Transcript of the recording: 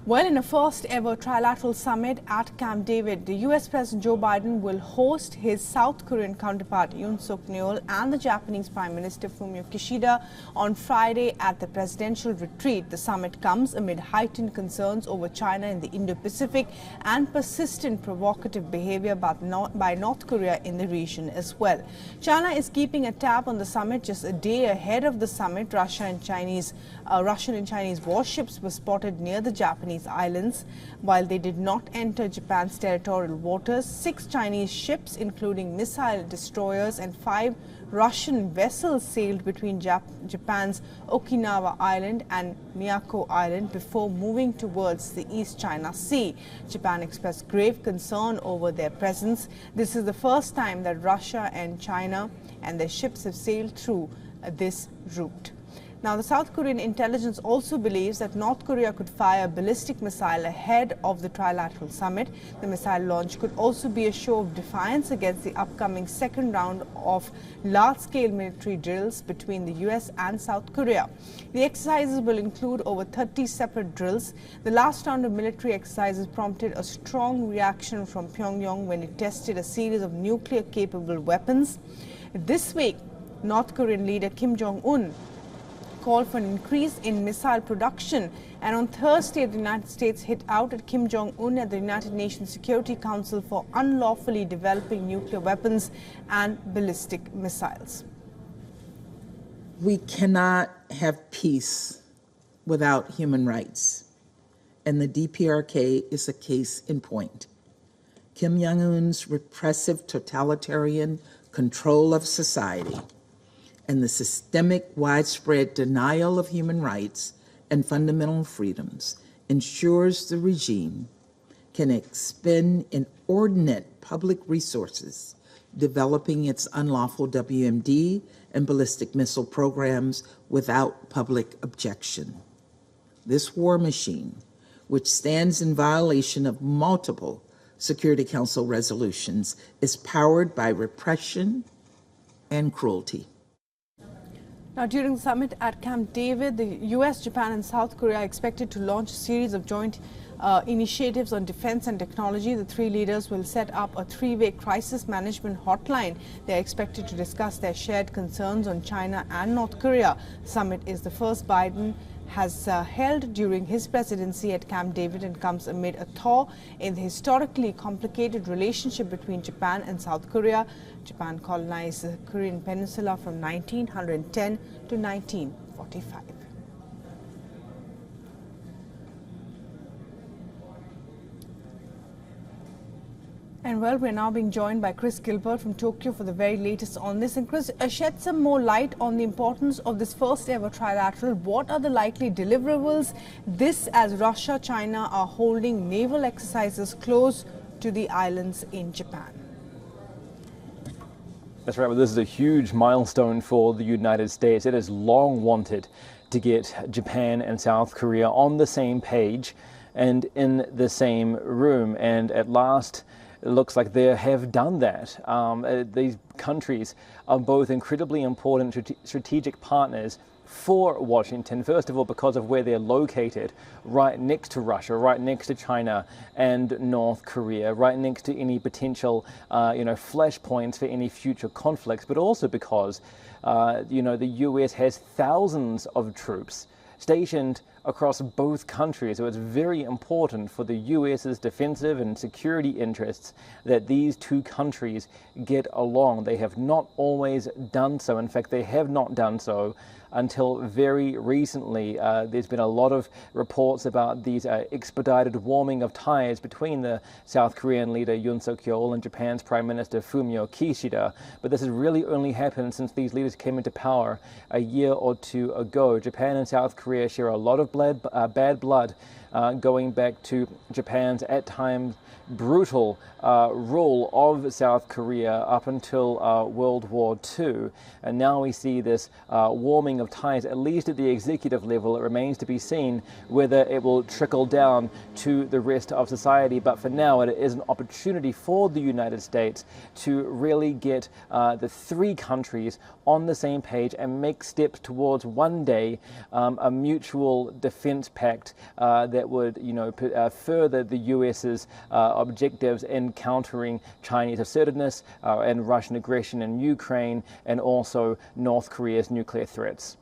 Well, in a first ever trilateral summit at Camp David, the US President Joe Biden will host his South Korean counterpart Yoon Yeol and the Japanese Prime Minister Fumio Kishida on Friday at the presidential retreat. The summit comes amid heightened concerns over China in the Indo-Pacific and persistent provocative behavior by North Korea in the region as well. China is keeping a tab on the summit. Just a day ahead of the summit, Russian and Chinese warships were spotted near the Japanese islands. While they did not enter Japan's territorial waters, 6 Chinese ships, including missile destroyers, and 5 Russian vessels sailed between Japan's Okinawa Island and Miyako Island before moving towards the East China Sea. Japan expressed grave concern over their presence. This is the first time that Russia and China and their ships have sailed through this route. Now, the South Korean intelligence also believes that North Korea could fire a ballistic missile ahead of the trilateral summit. The missile launch could also be a show of defiance against the upcoming second round of large-scale military drills between the US and South Korea. The exercises will include over 30 separate drills. The last round of military exercises prompted a strong reaction from Pyongyang when it tested a series of nuclear-capable weapons. This week, North Korean leader Kim Jong-un called for an increase in missile production, and on Thursday the United States hit out at Kim Jong-un at the United Nations Security Council for unlawfully developing nuclear weapons and ballistic missiles. We cannot have peace without human rights, and the DPRK is a case in point. Kim Jong-un's repressive totalitarian control of society and the systemic widespread denial of human rights and fundamental freedoms ensures the regime can expend inordinate public resources developing its unlawful WMD and ballistic missile programs without public objection. This war machine, which stands in violation of multiple Security Council resolutions, is powered by repression and cruelty. Now, during the summit at Camp David, the US, Japan and South Korea are expected to launch a series of joint initiatives on defense and technology. The 3 leaders will set up a 3-way crisis management hotline. They are expected to discuss their shared concerns on China and North Korea. The summit is the first Biden has held during his presidency at Camp David and comes amid a thaw in the historically complicated relationship between Japan and South Korea. Japan colonized the Korean peninsula from 1910 to 1945. And well, we're now being joined by Chris Gilbert from Tokyo for the very latest on this. And Chris, shed some more light on the importance of this first ever trilateral. What are the likely deliverables? This as Russia, China are holding naval exercises close to the islands in Japan. That's right. Well, this is a huge milestone for the United States. It has long wanted to get Japan and South Korea on the same page and in the same room. And at last, it looks like they have done that. These countries are both incredibly important strategic partners for Washington. First of all, because of where they're located, right next to Russia, right next to China and North Korea, right next to any potential, flashpoints for any future conflicts, but also because, the U.S. has thousands of troops stationed across both countries. So it's very important for the US's defensive and security interests that these 2 countries get along. They have not always done so. In fact, they have not done so until very recently. There's been a lot of reports about these expedited warming of ties between the South Korean leader Yoon Yeol and Japan's Prime Minister Fumio Kishida. But this has really only happened since these leaders came into power a year or 2 ago. Japan and South Korea share a lot of bad blood going back to Japan's at times brutal rule of South Korea up until World War II. And now we see this warming of ties, at least at the executive level. It remains to be seen whether it will trickle down to the rest of society. But for now, it is an opportunity for the United States to really get the 3 countries on the same page and make steps towards one day a mutual defense pact that that would, further the US's objectives in countering Chinese assertiveness and Russian aggression in Ukraine, and also North Korea's nuclear threats.